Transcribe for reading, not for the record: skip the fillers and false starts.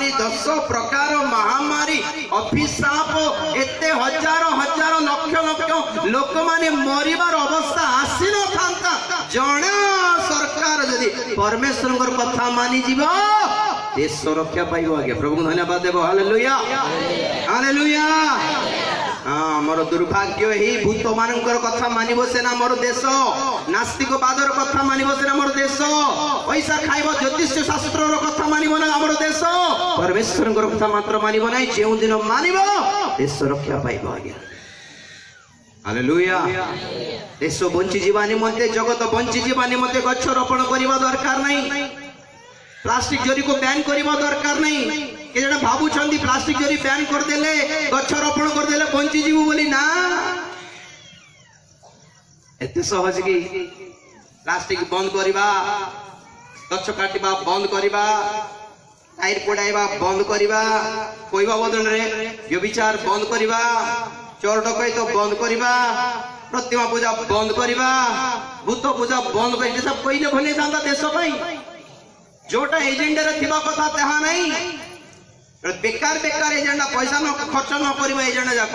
महामारी 10 प्रकार महामारी अभिशाप एते हजार हजार लक्ष लक्ष लोक माने मरिबार अवस्था आसी न थांता जणे सरकार जदि परमेश्वर कथा मानि जीव देश रक्षा पाइब आगे प्रभु धन्यवाद देव हालेलुया हालेलुया। हाँ मोर दुर्भाग्य ही भूत मानकर कथा मानिब सेना मोर देश नास्तिकवादर कथा मानिब सेना मोर देश पैसा खाइब ज्योतिष शास्त्र कथा मानिब ना मोर देश परमेश्वर कथा मात्र मानिब ना जो दिन मानिब देश रक्षा पाइब आज्ञा हालेलुया। देश बंची जीवा निमंते जगत बंची जीवा निमंते गछ रोपण करबा दरकार नहीं प्लास्टिक जरी को बैन करबा दरकार नहीं के जण भाबुछंदी प्लास्टिक जरी बैन कर देले गछ रोपण कर देले बंची जीवु बोली ना एते सहज की प्लास्टिक बंद करबा गछ काटिबा बंद करबा टायर पोड़ाइबा बंद करबा कोइबा बदन रे व्यभिचार बंद करबा चोर डकैत बंद करबा प्रतिमा पूजा बंद करबा भूत पूजा बंद कर सब पहले भले जाता देश पई जोटा एजेंडा रे थिबा कथा तहा नहीं बेकार बेकार एजेंडा पैसा न खर्च न करबा एजेंडा जाक